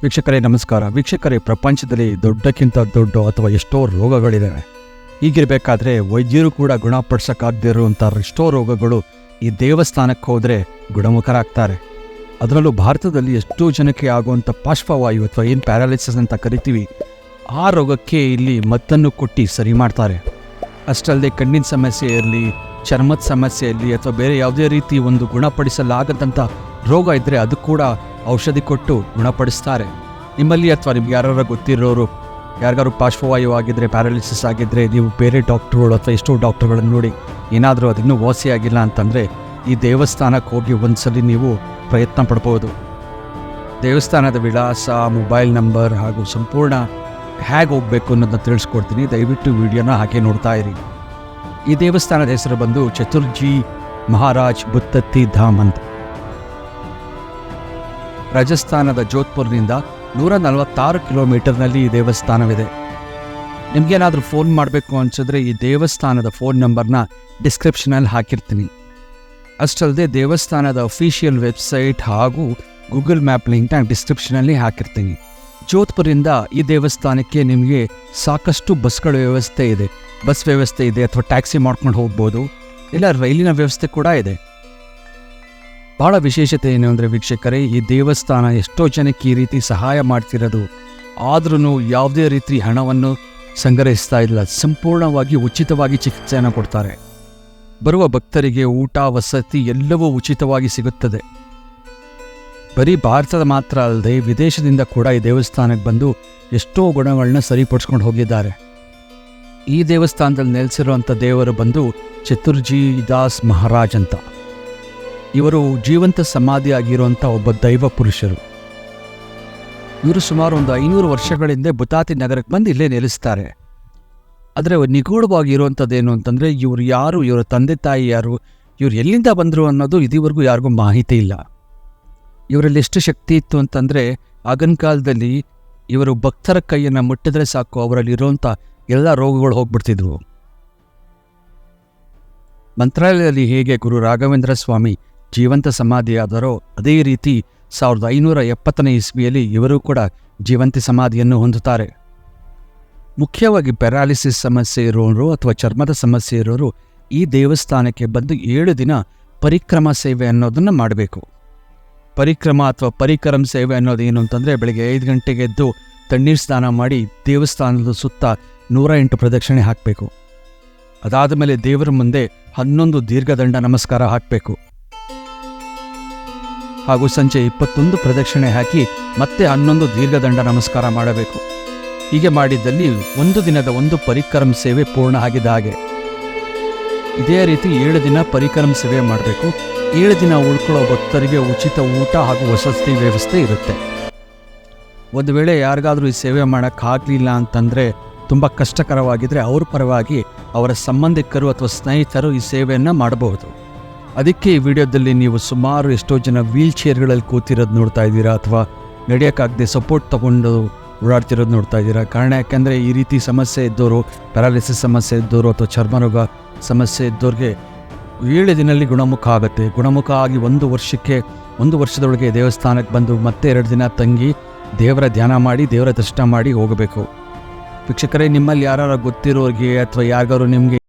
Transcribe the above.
ವೀಕ್ಷಕರೇ ನಮಸ್ಕಾರ. ವೀಕ್ಷಕರೇ, ಪ್ರಪಂಚದಲ್ಲಿ ದೊಡ್ಡಕ್ಕಿಂತ ದೊಡ್ಡ ಅಥವಾ ಎಷ್ಟೋ ರೋಗಗಳಿದ್ದಾವೆ. ಹೀಗಿರಬೇಕಾದ್ರೆ ವೈದ್ಯರು ಕೂಡ ಗುಣಪಡಿಸೋಕ್ಕಾಗದೇ ಇರುವಂಥ ಎಷ್ಟೋ ರೋಗಗಳು ಈ ದೇವಸ್ಥಾನಕ್ಕೆ ಹೋದರೆ ಗುಣಮುಖರಾಗ್ತಾರೆ. ಅದರಲ್ಲೂ ಭಾರತದಲ್ಲಿ ಎಷ್ಟೋ ಜನಕ್ಕೆ ಆಗುವಂಥ ಪಾರ್ಶ್ವವಾಯು ಅಥವಾ ಏನು ಪ್ಯಾರಾಲಿಸಿಸ್ ಅಂತ ಕರಿತೀವಿ, ಆ ರೋಗಕ್ಕೆ ಇಲ್ಲಿ ಮದ್ದನ್ನು ಕೊಟ್ಟು ಸರಿ ಮಾಡ್ತಾರೆ. ಅಷ್ಟಲ್ಲದೆ ಕಣ್ಣಿನ ಸಮಸ್ಯೆ ಇರಲಿ, ಚರ್ಮದ ಸಮಸ್ಯೆ ಇರಲಿ ಅಥವಾ ಬೇರೆ ಯಾವುದೇ ರೀತಿ ಒಂದು ಗುಣಪಡಿಸಲಾಗದಂಥ ರೋಗ ಇದ್ದರೆ ಅದು ಕೂಡ ಔಷಧಿ ಕೊಟ್ಟು ಗುಣಪಡಿಸ್ತಾರೆ. ನಿಮ್ಮಲ್ಲಿ ಅಥವಾ ನಿಮ್ಗೆ ಯಾರು ಗೊತ್ತಿರೋರು ಯಾರಿಗಾರು ಪಾರ್ಶ್ವವಾಯು ಆಗಿದ್ದರೆ, ಪ್ಯಾರಾಲಿಸಿಸ್ ಆಗಿದ್ದರೆ, ನೀವು ಬೇರೆ ಡಾಕ್ಟ್ರುಗಳು ಅಥವಾ ಎಷ್ಟೋ ಡಾಕ್ಟ್ರುಗಳನ್ನು ನೋಡಿ ಏನಾದರೂ ಅದಿನ್ನೂ ವಾಸಿಯಾಗಿಲ್ಲ ಅಂತಂದರೆ ಈ ದೇವಸ್ಥಾನಕ್ಕೆ ಹೋಗಿ ಒಂದ್ಸಲಿ ನೀವು ಪ್ರಯತ್ನ ಪಡ್ಬೋದು. ದೇವಸ್ಥಾನದ ವಿಳಾಸ, ಮೊಬೈಲ್ ನಂಬರ್ ಹಾಗೂ ಸಂಪೂರ್ಣ ಹೇಗೆ ಹೋಗಬೇಕು ಅನ್ನೋದನ್ನ ತಿಳಿಸ್ಕೊಡ್ತೀನಿ. ದಯವಿಟ್ಟು ವಿಡಿಯೋನ ಹಾಗೆ ನೋಡ್ತಾ ಇರಿ. ಈ ದೇವಸ್ಥಾನದ ಹೆಸರು ಬಂದು ಚತುರ್ಜಿ ಮಹಾರಾಜ್ ಬುತ್ತತ್ತಿ ಧಾಮ್ ಅಂತ. ರಾಜಸ್ಥಾನದ ಜೋಧ್ಪುರ್ನಿಂದ 146 ಕಿಲೋಮೀಟರ್ನಲ್ಲಿ ಈ ದೇವಸ್ಥಾನವಿದೆ. ನಿಮಗೇನಾದರೂ ಫೋನ್ ಮಾಡಬೇಕು ಅನಿಸಿದ್ರೆ ಈ ದೇವಸ್ಥಾನದ ಫೋನ್ ನಂಬರ್ನ ಡಿಸ್ಕ್ರಿಪ್ಷನಲ್ಲಿ ಹಾಕಿರ್ತೀನಿ. ಅಷ್ಟಲ್ಲದೆ ದೇವಸ್ಥಾನದ ಅಫಿಷಿಯಲ್ ವೆಬ್ಸೈಟ್ ಹಾಗೂ ಗೂಗಲ್ ಮ್ಯಾಪ್ ಲಿಂಕ್ನ ಡಿಸ್ಕ್ರಿಪ್ಷನಲ್ಲಿ ಹಾಕಿರ್ತೀನಿ. ಜೋಧ್ಪುರಿಂದ ಈ ದೇವಸ್ಥಾನಕ್ಕೆ ನಿಮಗೆ ಸಾಕಷ್ಟು ಬಸ್ಗಳ ವ್ಯವಸ್ಥೆ ಇದೆ. ಬಸ್ ವ್ಯವಸ್ಥೆ ಇದೆ ಅಥವಾ ಟ್ಯಾಕ್ಸಿ ಮಾಡ್ಕೊಂಡು ಹೋಗ್ಬೋದು, ಇಲ್ಲ ರೈಲಿನ ವ್ಯವಸ್ಥೆ ಕೂಡ ಇದೆ. ಭಾಳ ವಿಶೇಷತೆ ಏನು ಅಂದರೆ ವೀಕ್ಷಕರೇ, ಈ ದೇವಸ್ಥಾನ ಎಷ್ಟೋ ಜನಕ್ಕೆ ಈ ರೀತಿ ಸಹಾಯ ಮಾಡ್ತಿರೋದು, ಆದ್ರೂ ಯಾವುದೇ ರೀತಿ ಹಣವನ್ನು ಸಂಗ್ರಹಿಸ್ತಾ ಇಲ್ಲ. ಸಂಪೂರ್ಣವಾಗಿ ಉಚಿತವಾಗಿ ಚಿಕಿತ್ಸೆಯನ್ನು ಕೊಡ್ತಾರೆ. ಬರುವ ಭಕ್ತರಿಗೆ ಊಟ, ವಸತಿ ಎಲ್ಲವೂ ಉಚಿತವಾಗಿ ಸಿಗುತ್ತದೆ. ಬರೀ ಭಾರತದ ಮಾತ್ರ ಅಲ್ಲದೆ ವಿದೇಶದಿಂದ ಕೂಡ ಈ ದೇವಸ್ಥಾನಕ್ಕೆ ಬಂದು ಎಷ್ಟೋ ಗುಣಗಳನ್ನ ಸರಿಪಡಿಸ್ಕೊಂಡು ಹೋಗಿದ್ದಾರೆ. ಈ ದೇವಸ್ಥಾನದಲ್ಲಿ ನೆಲೆಸಿರುವಂಥ ದೇವರು ಬಂದು ಚತುರ್ಜಿ ದಾಸ್ ಮಹಾರಾಜ್ ಅಂತ. ಇವರು ಜೀವಂತ ಸಮಾಧಿಯಾಗಿರುವಂಥ ಒಬ್ಬ ದೈವ ಪುರುಷರು. ಇವರು ಸುಮಾರು ಒಂದು 500 ವರ್ಷಗಳಿಂದ ಬುತಾತಿ ನಗರಕ್ಕೆ ಬಂದು ಇಲ್ಲೇ ನೆಲೆಸ್ತಾರೆ. ಆದರೆ ನಿಗೂಢವಾಗಿ ಇರುವಂಥದ್ದೇನು ಅಂತಂದರೆ, ಇವರು ಯಾರು, ಇವರ ತಂದೆ ತಾಯಿ ಯಾರು, ಇವರು ಎಲ್ಲಿಂದ ಬಂದರು ಅನ್ನೋದು ಇದುವರೆಗೂ ಯಾರಿಗೂ ಮಾಹಿತಿ ಇಲ್ಲ. ಇವರಲ್ಲಿ ಎಷ್ಟು ಶಕ್ತಿ ಇತ್ತು ಅಂತಂದರೆ, ಆಗಿನ ಕಾಲದಲ್ಲಿ ಇವರು ಭಕ್ತರ ಕೈಯನ್ನು ಮುಟ್ಟಿದ್ರೆ ಸಾಕು ಅವರಲ್ಲಿ ಇರುವಂಥ ಎಲ್ಲ ರೋಗಗಳು ಹೋಗ್ಬಿಡ್ತಿದ್ವು. ಮಂತ್ರಾಲಯದಲ್ಲಿ ಹೇಗೆ ಗುರು ರಾಘವೇಂದ್ರ ಸ್ವಾಮಿ ಜೀವಂತ ಸಮಾಧಿಯಾದರೋ ಅದೇ ರೀತಿ 1570ನೇ ಇಸ್ವಿಯಲ್ಲಿ ಇವರು ಕೂಡ ಜೀವಂತ ಸಮಾಧಿಯನ್ನು ಹೊಂದುತ್ತಾರೆ. ಮುಖ್ಯವಾಗಿ ಪ್ಯಾರಾಲಿಸಿಸ್ ಸಮಸ್ಯೆ ಇರೋರು ಅಥವಾ ಚರ್ಮದ ಸಮಸ್ಯೆ ಇರೋರು ಈ ದೇವಸ್ಥಾನಕ್ಕೆ ಬಂದು 7 ದಿನ ಪರಿಕ್ರಮ ಸೇವೆ ಅನ್ನೋದನ್ನು ಮಾಡಬೇಕು. ಪರಿಕ್ರಮ ಅಥವಾ ಪರಿಕರಂ ಸೇವೆ ಅನ್ನೋದು ಏನು ಅಂತಂದರೆ, ಬೆಳಗ್ಗೆ 5 ಗಂಟೆಗೆ ಎದ್ದು ತಣ್ಣೀರು ಸ್ನಾನ ಮಾಡಿ ದೇವಸ್ಥಾನದ ಸುತ್ತ 108 ಪ್ರದಕ್ಷಿಣೆ ಹಾಕಬೇಕು. ಅದಾದ ಮೇಲೆ ದೇವರ ಮುಂದೆ 11 ದೀರ್ಘದಂಡ ನಮಸ್ಕಾರ ಹಾಕಬೇಕು. ಹಾಗೂ ಸಂಜೆ 21 ಪ್ರದಕ್ಷಿಣೆ ಹಾಕಿ ಮತ್ತೆ 11 ದೀರ್ಘದಂಡ ನಮಸ್ಕಾರ ಮಾಡಬೇಕು. ಹೀಗೆ ಮಾಡಿದ್ದಲ್ಲಿ 1 ದಿನದ ಒಂದು ಪರಿಕರಂ ಸೇವೆ ಪೂರ್ಣ ಆಗಿದ ಹಾಗೆ. ಇದೇ ರೀತಿ 7 ದಿನ ಪರಿಕರಂ ಸೇವೆ ಮಾಡಬೇಕು. 7 ದಿನ ಉಳ್ಕೊಳ್ಳೋ ಭಕ್ತರಿಗೆ ಉಚಿತ ಊಟ ಹಾಗೂ ವಸತಿ ವ್ಯವಸ್ಥೆ ಇರುತ್ತೆ. ಒಂದು ವೇಳೆ ಯಾರಿಗಾದರೂ ಈ ಸೇವೆ ಮಾಡೋಕ್ಕಾಗಲಿಲ್ಲ ಅಂತಂದರೆ, ತುಂಬ ಕಷ್ಟಕರವಾಗಿದ್ದರೆ ಅವ್ರ ಪರವಾಗಿ ಅವರ ಸಂಬಂಧಿಕರು ಅಥವಾ ಸ್ನೇಹಿತರು ಈ ಸೇವೆಯನ್ನು ಮಾಡಬಹುದು. ಅದಕ್ಕೆ ಈ ವಿಡಿಯೋದಲ್ಲಿ ನೀವು ಸುಮಾರು ಎಷ್ಟೋ ಜನ ವೀಲ್ ಚೇರ್ಗಳಲ್ಲಿ ಕೂತಿರೋದು ನೋಡ್ತಾ ಇದ್ದೀರಾ, ಅಥವಾ ನಡೆಯೋಕ್ಕಾಗದೆ ಸಪೋರ್ಟ್ ತೊಗೊಂಡು ಓಡಾಡ್ತಿರೋದು ನೋಡ್ತಾ ಇದ್ದೀರಾ. ಕಾರಣ ಯಾಕೆಂದರೆ ಈ ರೀತಿ ಸಮಸ್ಯೆ ಇದ್ದವರು, ಪ್ಯಾರಾಲಿಸಿಸ್ ಸಮಸ್ಯೆ ಇದ್ದವರು ಅಥವಾ ಚರ್ಮರೋಗ ಸಮಸ್ಯೆ ಇದ್ದವ್ರಿಗೆ 7 ದಿನದಲ್ಲಿ ಗುಣಮುಖ ಆಗುತ್ತೆ. ಗುಣಮುಖ ಆಗಿ 1 ವರ್ಷದೊಳಗೆ ದೇವಸ್ಥಾನಕ್ಕೆ ಬಂದು ಮತ್ತೆ 2 ದಿನ ತಂಗಿ ದೇವರ ಧ್ಯಾನ ಮಾಡಿ ದೇವರ ದರ್ಶನ ಮಾಡಿ ಹೋಗಬೇಕು. ವೀಕ್ಷಕರೇ, ನಿಮ್ಮಲ್ಲಿ ಯಾರು ಗೊತ್ತಿರೋರಿಗೆ ಅಥವಾ ಯಾರಿಗಾರು ನಿಮಗೆ